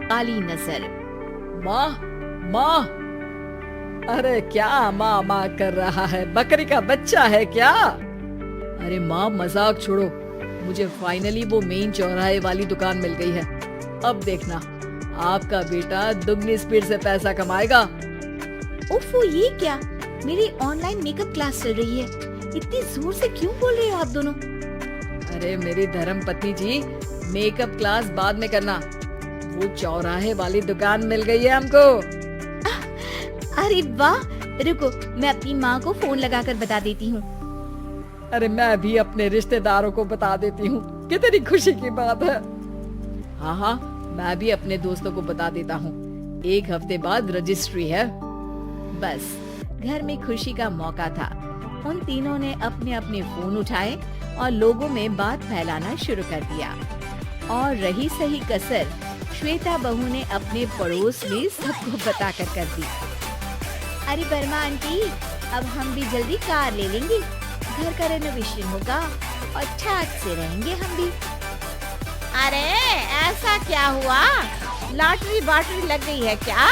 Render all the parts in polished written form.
काली नजर। माँ, माँ, अरे क्या माँ माँ कर रहा है? बकरी का बच्चा है क्या? अरे माँ, मजाक छोड़ो। मुझे फाइनली वो मेन चौराहे वाली दुकान मिल गई है। अब देखना, आपका बेटा दुगनी स्पीड से पैसा कमाएगा। ओफो, ये क्या? मेरी ऑनलाइन मेकअप क्लास चल रही है। इतनी जोर से क्यों बोल रहे हो आप दोनों? अरे मेरी धर्म पत्नी जी, मेकअप क्लास बाद में करना। वो चौराहे वाली दुकान मिल गई है हमको। अरे वाह, रुको मैं अपनी माँ को फोन लगाकर बता देती हूँ। अरे मैं भी अपने रिश्तेदारों को बता देती हूँ। कितनी खुशी की बात है। हाँ हाँ, मैं भी अपने दोस्तों को बता देता हूँ। 1 हफ्ते बाद रजिस्ट्री है। बस घर में खुशी का मौका था। उन तीनों ने अपने अपने फोन उठाए और लोगों में बात फैलाना शुरू कर दिया। और रही सही कसर श्वेता बहू ने अपने पड़ोस में सबको बताकर कर दी। अरे वर्मा आंटी, अब हम भी जल्दी कार ले लेंगे। घर का रेनोवेशन होगा और ठाट से रहेंगे हम भी। अरे ऐसा क्या हुआ? लॉटरी बाटरी लग गई है क्या?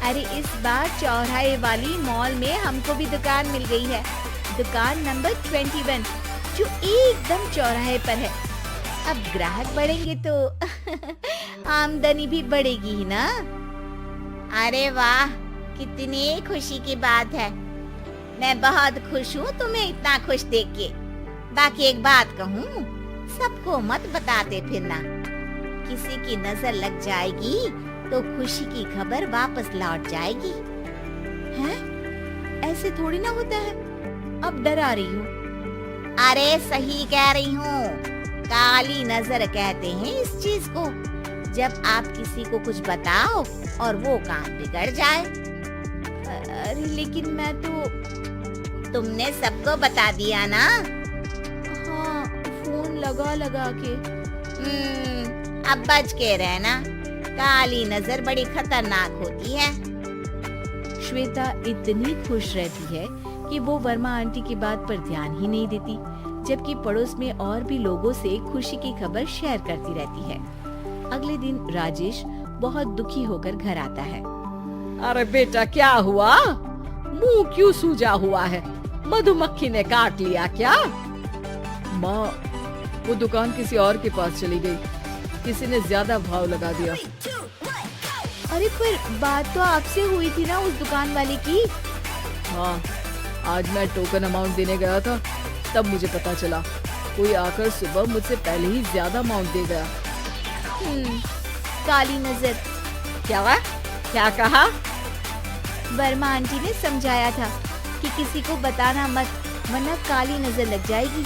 अरे इस बार चौराहे वाली मॉल में हमको भी दुकान मिल गई है। दुकान नंबर 21 जो एकदम चौराहे पर है। अब ग्राहक बढ़ेंगे तो आमदनी भी बढ़ेगी ही ना। अरे वाह, कितनी खुशी की बात है। मैं बहुत खुश हूँ तुम्हें इतना खुश देख के। बाकी एक बात कहूँ, सबको मत बताते फिरना। किसी की नजर लग जाएगी तो खुशी की खबर वापस लौट जाएगी। हैं? ऐसे थोड़ी ना होता है। अब डरा रही हूँ। अरे सही कह रही हूँ, काली नजर कहते हैं इस चीज को। जब आप किसी को कुछ बताओ और वो काम बिगड़ जाए। अरे लेकिन मैं तो। तुमने सबको बता दिया ना? हाँ, फोन लगा लगा के। अब बच के रहना। काली नजर बड़ी खतरनाक होती है। श्वेता इतनी खुश रहती है कि वो वर्मा आंटी की बात पर ध्यान ही नहीं देती, जबकि पड़ोस में और भी लोगों से खुशी की खबर शेयर करती रहती है। अगले दिन राजेश बहुत दुखी होकर घर आता है। अरे बेटा, क्या हुआ? मुंह क्यों सूजा हुआ है? मधुमक्खी ने काट लिया क्या? माँ, वो दुकान किसी और के पास चली गई। किसी ने ज्यादा भाव लगा दिया। अरे पर बात तो आपसे हुई थी ना उस दुकान वाले की। हाँ, आज मैं टोकन अमाउंट देने गया था, तब मुझे पता चला। कोई आकर सुबह मुझसे पहले ही ज्यादा अमाउंट दे गया। काली नजर। क्या कहा? वर्मा आंटी ने समझाया था कि किसी को बताना मत, वरना काली नजर लग जाएगी।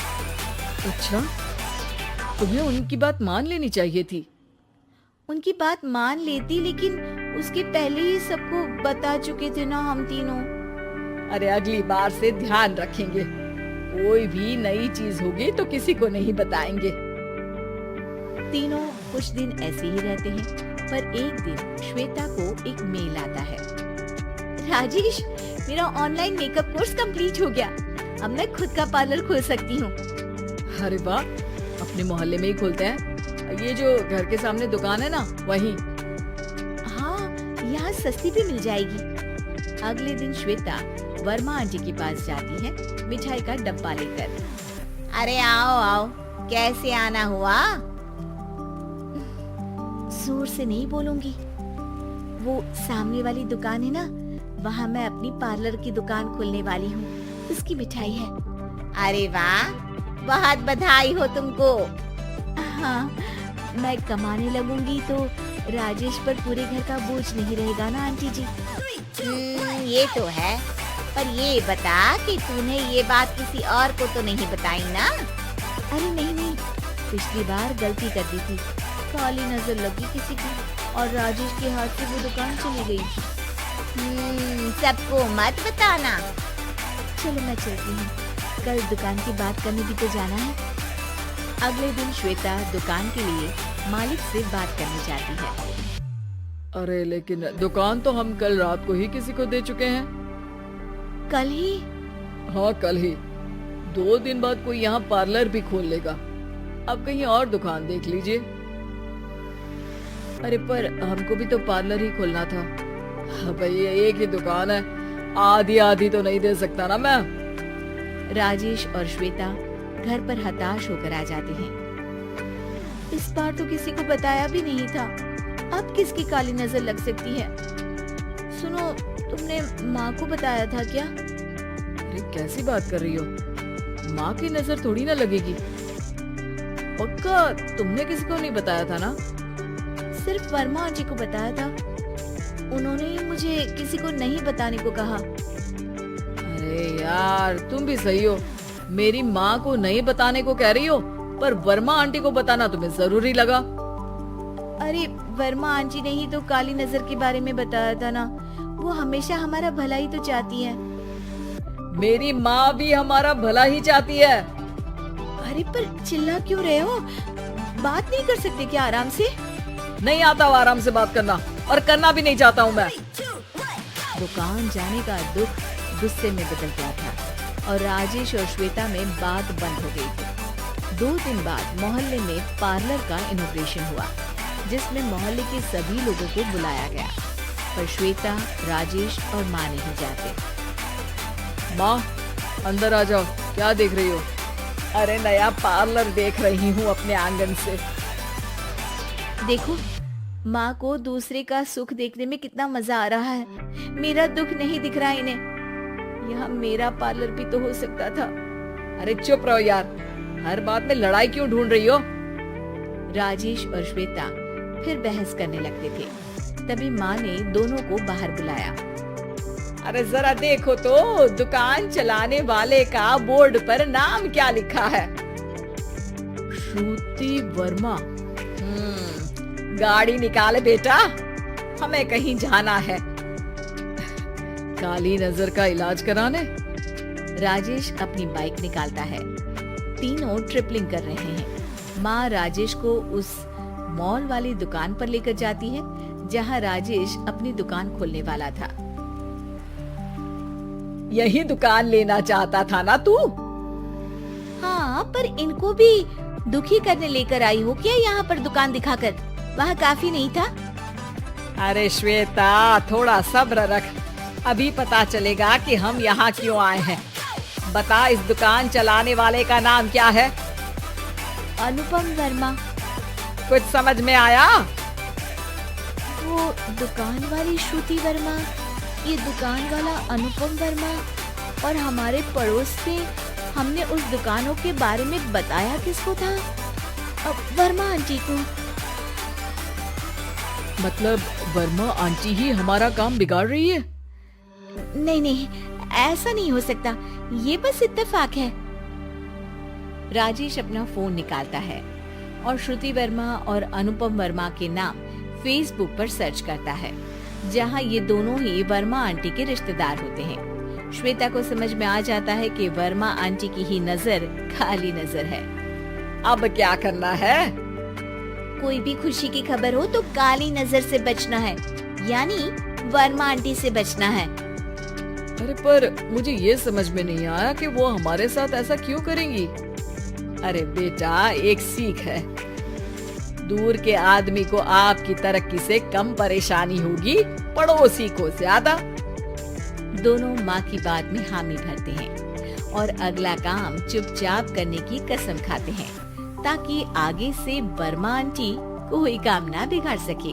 अच्छा, तुम्हें उनकी बात मान लेनी चाहिए थी। उनकी बात मान लेती, लेकिन उसके पहले ही सबको बता चुके थे ना हम तीनों। अरे अगली बार से ध्यान रखेंगे। कोई भी नई चीज होगी तो किसी को नहीं बताएंगे। तीनों कुछ दिन ऐसे ही रहते हैं, पर एक दिन श्वेता को एक मेल आता है। राजेश, मेरा ऑनलाइन मेकअप कोर्स कंप्लीट हो गया। अब मैं खुद का पार्लर खोल सकती हूँ। अरे वाह, अपने मोहल्ले में ही खोलते हैं। ये जो घर के सामने दुकान है ना, वहीं। हाँ, यहाँ सस्ती भी मिल जाएगी। अगले दिन श्वेता वर्मा आंटी के पास जाती है मिठाई का डब्बा लेकर। अरे आओ आओ, कैसे आना हुआ? जोर से नहीं बोलूंगी। वो सामने वाली दुकान है ना, वहाँ मैं अपनी पार्लर की दुकान खोलने वाली हूँ। उसकी मिठाई है। अरे वाह, बहुत बधाई हो तुमको। हाँ, मैं कमाने लगूंगी तो राजेश पर पूरे घर का बोझ नहीं रहेगा ना आंटी जी। ये तो है, पर ये बता कि तूने ये बात किसी और को तो नहीं बताई ना? अरे नहीं, पिछली बार गलती कर दी थी। काली नजर लगी किसी की और राजेश के हाथ से वो दुकान चली गई। सबको मत बताना। चलो मैं चलती हूँ, कल दुकान की बात करने भी तो जाना है। अगले दिन श्वेता दुकान के लिए मालिक से बात करने जाती है। अरे लेकिन दुकान तो हम कल रात को ही किसी को दे चुके हैं। कल ही? हाँ, कल ही। 2 दिन बाद कोई यहाँ पार्लर भी खोल लेगा। अब कहीं और दुकान देख लीजिए। अरे पर हमको भी तो पार्लर ही खोलना था। भैया एक ही दुकान है, आधी आधी तो नहीं दे सकता ना मैं। राजेश और श्वेता घर पर हताश होकर आ जाते हैं। इस बार तो किसी को बताया भी नहीं था, अब किसकी काली नजर लग सकती है। सुनो, तुमने माँ को बताया था क्या? अरे कैसी बात कर रही हो, माँ की नजर थोड़ी ना लगेगी। पक्का तुमने किसी को नहीं बताया था ना? सिर्फ वर्मा आंटी को बताया था, उन्होंने ही मुझे किसी को नहीं बताने को कहा। अरे यार तुम भी सही हो, मेरी माँ को नहीं बताने को कह रही हो, पर वर्मा आंटी को बताना तुम्हें जरूरी लगा। अरे वर्मा आंटी ने ही तो काली नजर के बारे में बताया था ना, वो हमेशा हमारा भला ही तो चाहती है। मेरी माँ भी हमारा भला ही चाहती है। अरे पर चिल्ला क्यों रहे हो, बात नहीं कर सकते क्या आराम से? नहीं आता वो आराम से बात करना, और करना भी नहीं चाहता हूँ मैं। दुकान जाने का दुख गुस्से में बदल गया था और राजेश और श्वेता में बात बंद हो गई थी। 2 दिन बाद मोहल्ले में पार्लर का इनॉग्रेशन हुआ, जिसमें मोहल्ले के सभी लोगों को बुलाया गया, पर श्वेता, राजेश और माँ नहीं जाते। माँ अंदर आ जाओ, क्या देख रही हो? अरे नया पार्लर देख रही हूँ अपने आंगन से। देखो, माँ को दूसरे का सुख देखने में कितना मजा आ रहा है, मेरा दुख नहीं दिख रहा इन्हें। यहाँ मेरा पार्लर भी तो हो सकता था। अरे चुप रहो यार, हर बात में लड़ाई क्यों ढूंढ रही हो? राजेश और श्वेता फिर बहस करने लगते थे। तभी माँ ने दोनों को बाहर बुलाया। अरे जरा देखो तो, दुकान चलाने वाले का बोर्ड पर नाम क्या लिखा है? श्रुति वर्मा। गाड़ी निकाले बेटा, हमें कहीं जाना है। काली नजर का इलाज कराने। राजेश अपनी बाइक निकालता है। तीनों ट्रिपलिंग कर रहे हैं। माँ राजेश को उस मॉल वाली दुकान पर लेकर जाती है जहाँ राजेश अपनी दुकान खोलने वाला था। यही दुकान लेना चाहता था ना तू? हाँ, पर इनको भी दुखी करने लेकर आई हो क्या यहाँ पर दुकान दिखाकर? वहाँ काफी नहीं था? अरे श्वेता थोड़ा सब्र रख, अभी पता चलेगा कि हम यहाँ क्यों आए हैं। बता, इस दुकान चलाने वाले का नाम क्या है? अनुपम वर्मा। कुछ समझ में आया? वो दुकान वाली श्रुति वर्मा, ये दुकान वाला अनुपम वर्मा, और हमारे पड़ोस में हमने उस दुकानों के बारे में बताया किसको था? वर्मा आंटी को। मतलब वर्मा आंटी ही हमारा काम बिगाड़ रही है? नहीं नहीं, ऐसा नहीं हो सकता, ये बस इत्तेफाक है। राजेश अपना फोन निकालता है और श्रुति वर्मा और अनुपम वर्मा के नाम फेसबुक पर सर्च करता है, जहां ये दोनों ही वर्मा आंटी के रिश्तेदार होते हैं। श्वेता को समझ में आ जाता है कि वर्मा आंटी की ही नजर काली नजर है। अब क्या करना है? कोई भी खुशी की खबर हो तो काली नजर से बचना है, यानी वर्मा आंटी से बचना है। अरे पर मुझे ये समझ में नहीं आया कि वो हमारे साथ ऐसा क्यों करेंगी। अरे बेटा, एक सीख है, दूर के आदमी को आपकी तरक्की से कम परेशानी होगी, पड़ोसी को ज्यादा। दोनों माँ की बात में हामी भरते हैं और अगला काम चुपचाप करने की कसम खाते हैं, ताकि आगे से वर्मा आंटी कोई काम ना बिगाड़ सके।